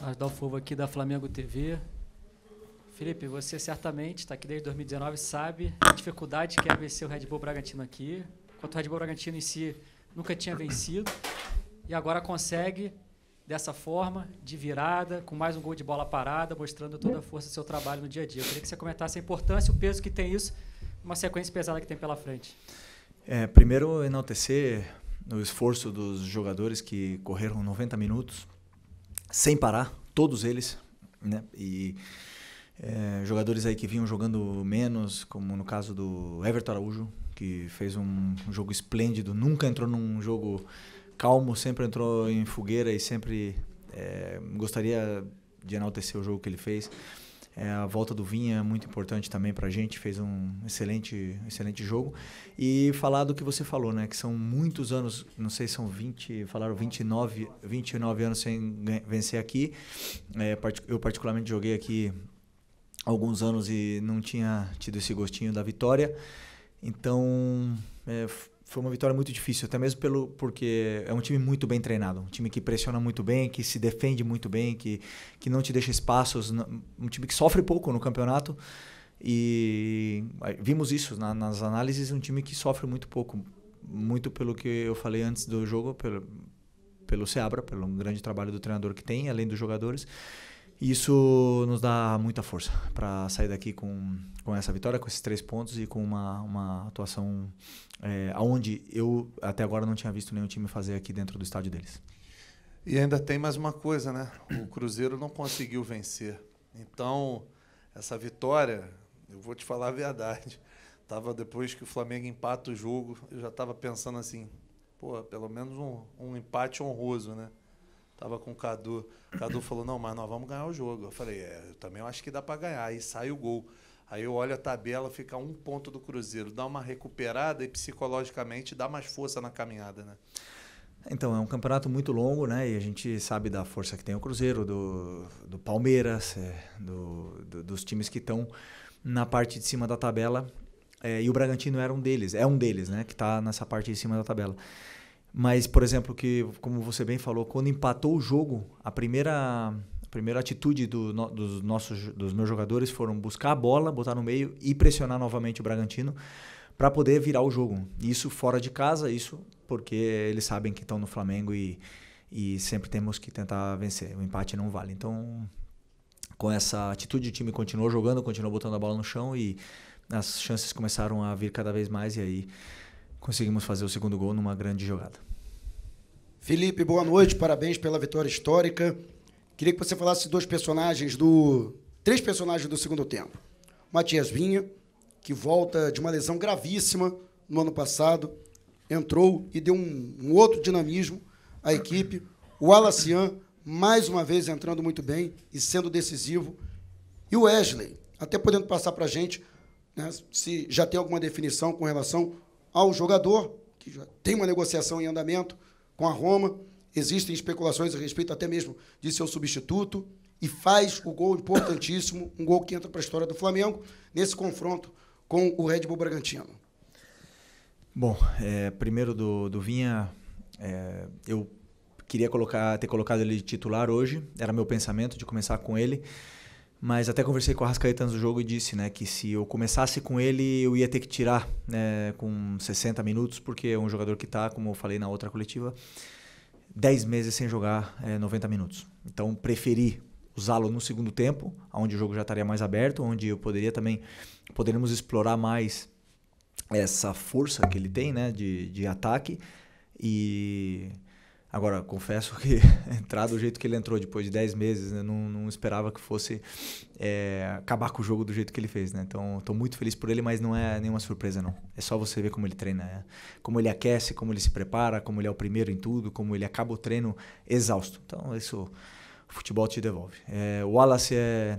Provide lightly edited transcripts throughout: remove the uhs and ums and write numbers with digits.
Adolfo aqui da Flamengo TV. Felipe, você certamente está aqui desde 2019, sabe a dificuldade que é vencer o Red Bull Bragantino aqui. Enquanto o Red Bull Bragantino em si nunca tinha vencido e agora consegue dessa forma, de virada, com mais um gol de bola parada, mostrando toda a força do seu trabalho no dia a dia. Eu queria que você comentasse a importância e o peso que tem isso, uma sequência pesada que tem pela frente. Primeiro, enaltecer o esforço dos jogadores que correram 90 minutos, sem parar, todos eles, né? E jogadores aí que vinham jogando menos, como no caso do Everton Araújo, que fez um jogo esplêndido, nunca entrou num jogo calmo, sempre entrou em fogueira e sempre gostaria de enaltecer o jogo que ele fez. A volta do Vinha é muito importante também pra gente, fez um excelente jogo. E falar do que você falou, né? Que são muitos anos, não sei se são 29 anos sem vencer aqui. Eu particularmente joguei aqui há alguns anos e não tinha tido esse gostinho da vitória. Então, foi uma vitória muito difícil, até mesmo porque é um time muito bem treinado, um time que pressiona muito bem, que se defende muito bem, que não te deixa espaços, um time que sofre pouco no campeonato. E vimos isso nas análises, um time que sofre muito pouco, muito pelo que eu falei antes do jogo, pelo Seabra, pelo grande trabalho do treinador que tem, além dos jogadores. E isso nos dá muita força para sair daqui com essa vitória, com esses 3 pontos e com uma atuação onde eu até agora não tinha visto nenhum time fazer aqui dentro do estádio deles. E ainda tem mais uma coisa, né? O Cruzeiro não conseguiu vencer. Então, essa vitória, eu vou te falar a verdade, depois que o Flamengo empata o jogo, eu já estava pensando assim, pelo menos um empate honroso, né? Tava com o Cadu. O Cadu falou, não, mas nós vamos ganhar o jogo. Eu falei, eu também acho que dá para ganhar. Aí sai o gol. Aí eu olho a tabela, fica 1 ponto do Cruzeiro. Dá uma recuperada e psicologicamente dá mais força na caminhada, né? Então, é um campeonato muito longo, né? E a gente sabe da força que tem o Cruzeiro, do Palmeiras, dos times que estão na parte de cima da tabela. E o Bragantino é um deles, né? Que está nessa parte de cima da tabela. Mas, por exemplo, como você bem falou, quando empatou o jogo, a primeira atitude dos meus jogadores foram buscar a bola, botar no meio e pressionar novamente o Bragantino para poder virar o jogo. Isso fora de casa, isso porque eles sabem que estão no Flamengo e sempre temos que tentar vencer. O empate não vale. Então, com essa atitude, o time continuou jogando, continuou botando a bola no chão e as chances começaram a vir cada vez mais e aí conseguimos fazer o 2º gol numa grande jogada. Felipe, boa noite, parabéns pela vitória histórica. Queria que você falasse 3 personagens do segundo tempo. Matias Vinha, que volta de uma lesão gravíssima no ano passado, entrou e deu um outro dinamismo à equipe. O Alacian, mais uma vez, entrando muito bem e sendo decisivo. E o Wesley, até podendo passar para a gente, né, se já tem alguma definição com relação ao jogador, que já tem uma negociação em andamento com a Roma, existem especulações a respeito até mesmo de seu substituto, e faz o gol importantíssimo, um gol que entra para a história do Flamengo, nesse confronto com o Red Bull Bragantino. Bom, primeiro do Vinha, eu queria ter colocado ele de titular hoje, era meu pensamento de começar com ele, mas até conversei com o Arrascaeta antes do jogo e disse, né, que se eu começasse com ele, eu ia ter que tirar com 60 minutos, porque é um jogador que está, como eu falei na outra coletiva, 10 meses sem jogar 90 minutos. Então, preferi usá-lo no segundo tempo, onde o jogo já estaria mais aberto, onde poderíamos explorar mais essa força que ele tem, né, de ataque. E agora, confesso que entrar do jeito que ele entrou depois de 10 meses, né, não esperava que fosse acabar com o jogo do jeito que ele fez, né? Então, estou muito feliz por ele, mas não é nenhuma surpresa, não. É só você ver como ele treina, como ele aquece, como ele se prepara, como ele é o primeiro em tudo, como ele acaba o treino exausto. Então, isso o futebol te devolve. O Wallace é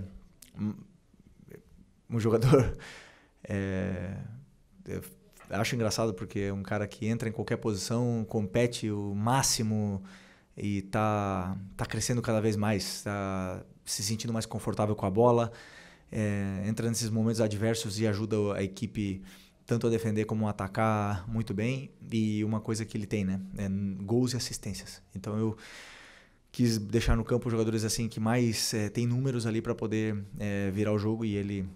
um jogador... eu acho engraçado porque é um cara que entra em qualquer posição, compete o máximo e tá crescendo cada vez mais, tá se sentindo mais confortável com a bola, entra nesses momentos adversos e ajuda a equipe tanto a defender como a atacar muito bem. E uma coisa que ele tem, né, gols e assistências. Então eu quis deixar no campo os jogadores assim que mais tem números ali para poder virar o jogo, e ele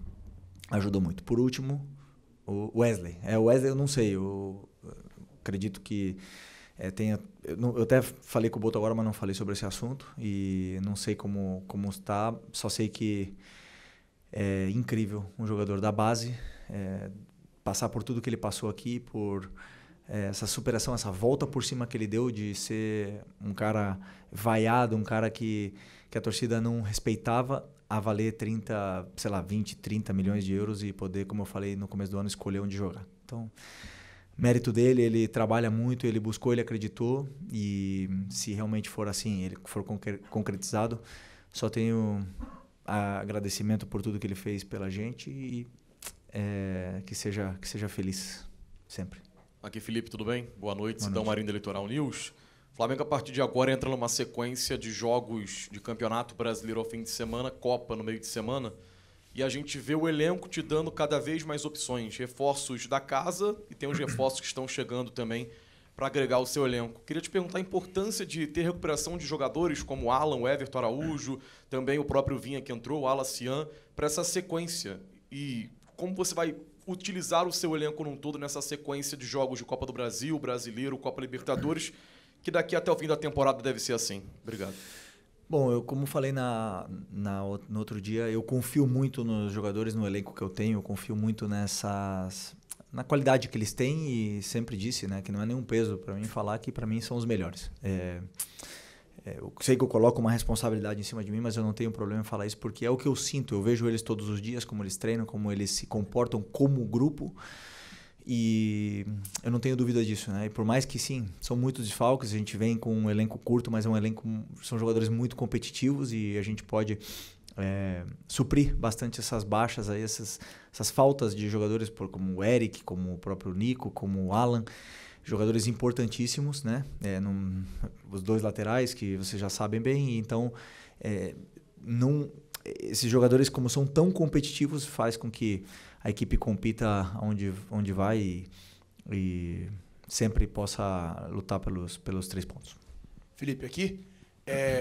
ajudou muito. Por último, o Wesley. O Wesley eu não sei, eu acredito que eu até falei com o Boto agora, mas não falei sobre esse assunto, e não sei como está, só sei que é incrível um jogador da base, passar por tudo que ele passou aqui, por essa superação, essa volta por cima que ele deu de ser um cara vaiado, um cara que a torcida não respeitava, a valer 20, 30 milhões de euros e poder, como eu falei no começo do ano, escolher onde jogar. Então, mérito dele, ele trabalha muito, ele buscou, ele acreditou, e se realmente for assim, ele for concretizado, só tenho agradecimento por tudo que ele fez pela gente, e que seja feliz sempre. Aqui, Felipe, tudo bem? Boa noite, Boa Sidão noite. Marinho da Litoral News. Flamengo, a partir de agora, entra numa sequência de jogos de Campeonato Brasileiro ao fim de semana, Copa no meio de semana, e a gente vê o elenco te dando cada vez mais opções, reforços da casa, e tem os reforços que estão chegando também para agregar o seu elenco. Queria te perguntar a importância de ter recuperação de jogadores como o Alan, o Everton Araújo, também o próprio Vinha que entrou, o Alacian, para essa sequência. E como você vai utilizar o seu elenco num todo nessa sequência de jogos de Copa do Brasil, Brasileiro, Copa Libertadores, que daqui até o fim da temporada deve ser assim. Obrigado. Bom, eu como falei no outro dia, eu confio muito nos jogadores, no elenco que eu tenho, eu confio muito na qualidade que eles têm, e sempre disse, né, que não é nenhum peso para mim falar que para mim são os melhores. Eu sei que eu coloco uma responsabilidade em cima de mim, mas eu não tenho problema em falar isso, porque é o que eu sinto. Eu vejo eles todos os dias, como eles treinam, como eles se comportam como grupo, e eu não tenho dúvida disso, né? E por mais que sim, são muitos desfalques, a gente vem com um elenco curto, mas são jogadores muito competitivos, e a gente pode suprir bastante essas baixas aí, essas faltas de jogadores como o Eric, como o próprio Nico, como o Alan, jogadores importantíssimos, né? Os dois laterais que vocês já sabem bem, então esses jogadores, como são tão competitivos, faz com que a equipe compita onde vai e sempre possa lutar pelos 3 pontos. Felipe, aqui,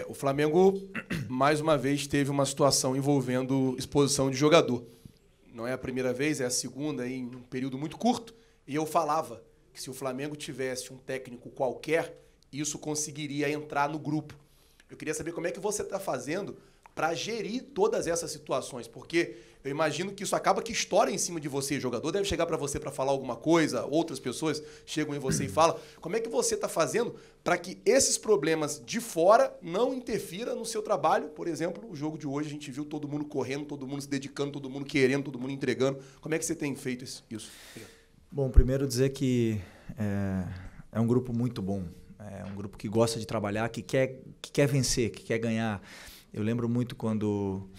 o Flamengo mais uma vez teve uma situação envolvendo exposição de jogador. Não é a primeira vez, é a segunda em um período muito curto, e eu falava que se o Flamengo tivesse um técnico qualquer, isso conseguiria entrar no grupo. Eu queria saber como é que você está fazendo para gerir todas essas situações, porque eu imagino que isso acaba que estoura em cima de você. O jogador deve chegar para você para falar alguma coisa, outras pessoas chegam em você e falam. Como é que você está fazendo para que esses problemas de fora não interfiram no seu trabalho? Por exemplo, o jogo de hoje a gente viu todo mundo correndo, todo mundo se dedicando, todo mundo querendo, todo mundo entregando. Como é que você tem feito isso? Bom, primeiro dizer que é um grupo muito bom. É um grupo que gosta de trabalhar, que quer vencer, que quer ganhar. Eu lembro muito quando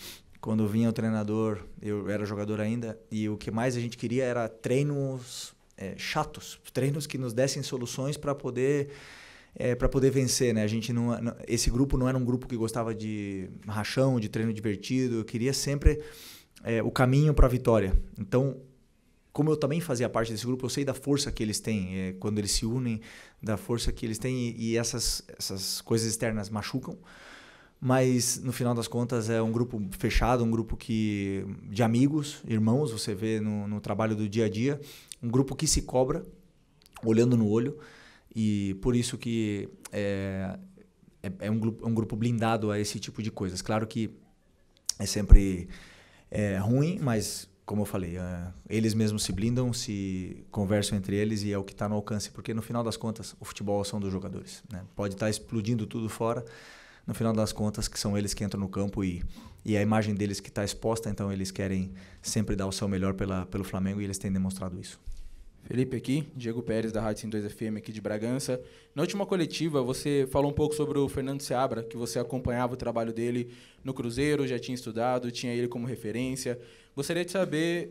vinha o treinador, eu era jogador ainda, e o que mais a gente queria era treinos chatos, treinos que nos dessem soluções para poder vencer, né? A gente esse grupo não era um grupo que gostava de rachão, de treino divertido. Eu queria sempre o caminho para a vitória. Então, como eu também fazia parte desse grupo, eu sei da força que eles têm, quando eles se unem, da força que eles têm, e essas coisas externas machucam. Mas, no final das contas, é um grupo fechado, um grupo de amigos, irmãos, você vê no trabalho do dia a dia, um grupo que se cobra, olhando no olho, e por isso que é um grupo blindado a esse tipo de coisas. Claro que é sempre ruim, mas, como eu falei, eles mesmos se blindam, se conversam entre eles, e é o que está no alcance, porque, no final das contas, o futebol são dos jogadores, né? Pode estar explodindo tudo fora, no final das contas, que são eles que entram no campo, e a imagem deles que está exposta, então eles querem sempre dar o seu melhor pelo Flamengo, e eles têm demonstrado isso. Felipe aqui, Diego Pérez da Rádio 102 FM aqui de Bragança. Na última coletiva, você falou um pouco sobre o Fernando Seabra, que você acompanhava o trabalho dele no Cruzeiro, já tinha estudado, tinha ele como referência. Gostaria de saber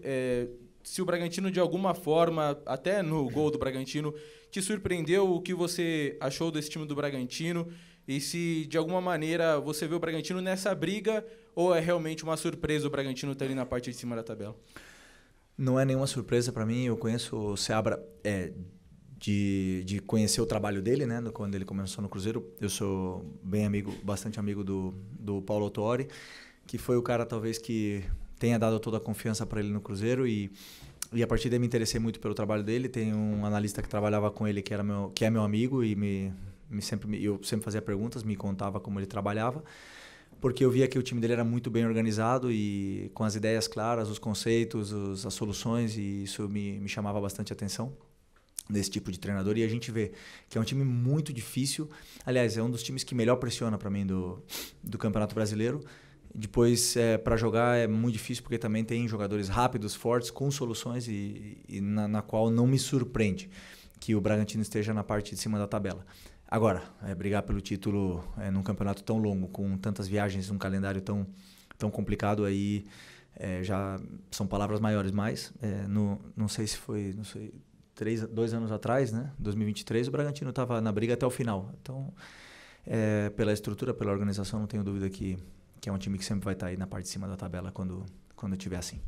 se o Bragantino, de alguma forma, até no gol do Bragantino, te surpreendeu, o que você achou desse time do Bragantino, e se, de alguma maneira, você vê o Bragantino nessa briga, ou é realmente uma surpresa o Bragantino estar ali na parte de cima da tabela? Não é nenhuma surpresa para mim. Eu conheço o Seabra de conhecer o trabalho dele, né? Quando ele começou no Cruzeiro. Eu sou bastante amigo do Paulo Autuori, que foi o cara talvez que tenha dado toda a confiança para ele no Cruzeiro e a partir daí me interessei muito pelo trabalho dele. Tem um analista que trabalhava com ele que é meu amigo e eu sempre fazia perguntas, me contava como ele trabalhava, porque eu via que o time dele era muito bem organizado e com as ideias claras, os conceitos, as soluções, e isso me chamava bastante atenção desse tipo de treinador. E a gente vê que é um time muito difícil. Aliás, é um dos times que melhor pressiona para mim do Campeonato Brasileiro. Depois, para jogar é muito difícil, porque também tem jogadores rápidos, fortes, com soluções e na qual não me surpreende que o Bragantino esteja na parte de cima da tabela. Agora, brigar pelo título num campeonato tão longo, com tantas viagens, um calendário tão complicado, aí já são palavras maiores. Mas não sei se foi 2 anos atrás, né? 2023, o Bragantino estava na briga até o final. Então, pela estrutura, pela organização, não tenho dúvida que é um time que sempre vai estar aí na parte de cima da tabela quando estiver assim.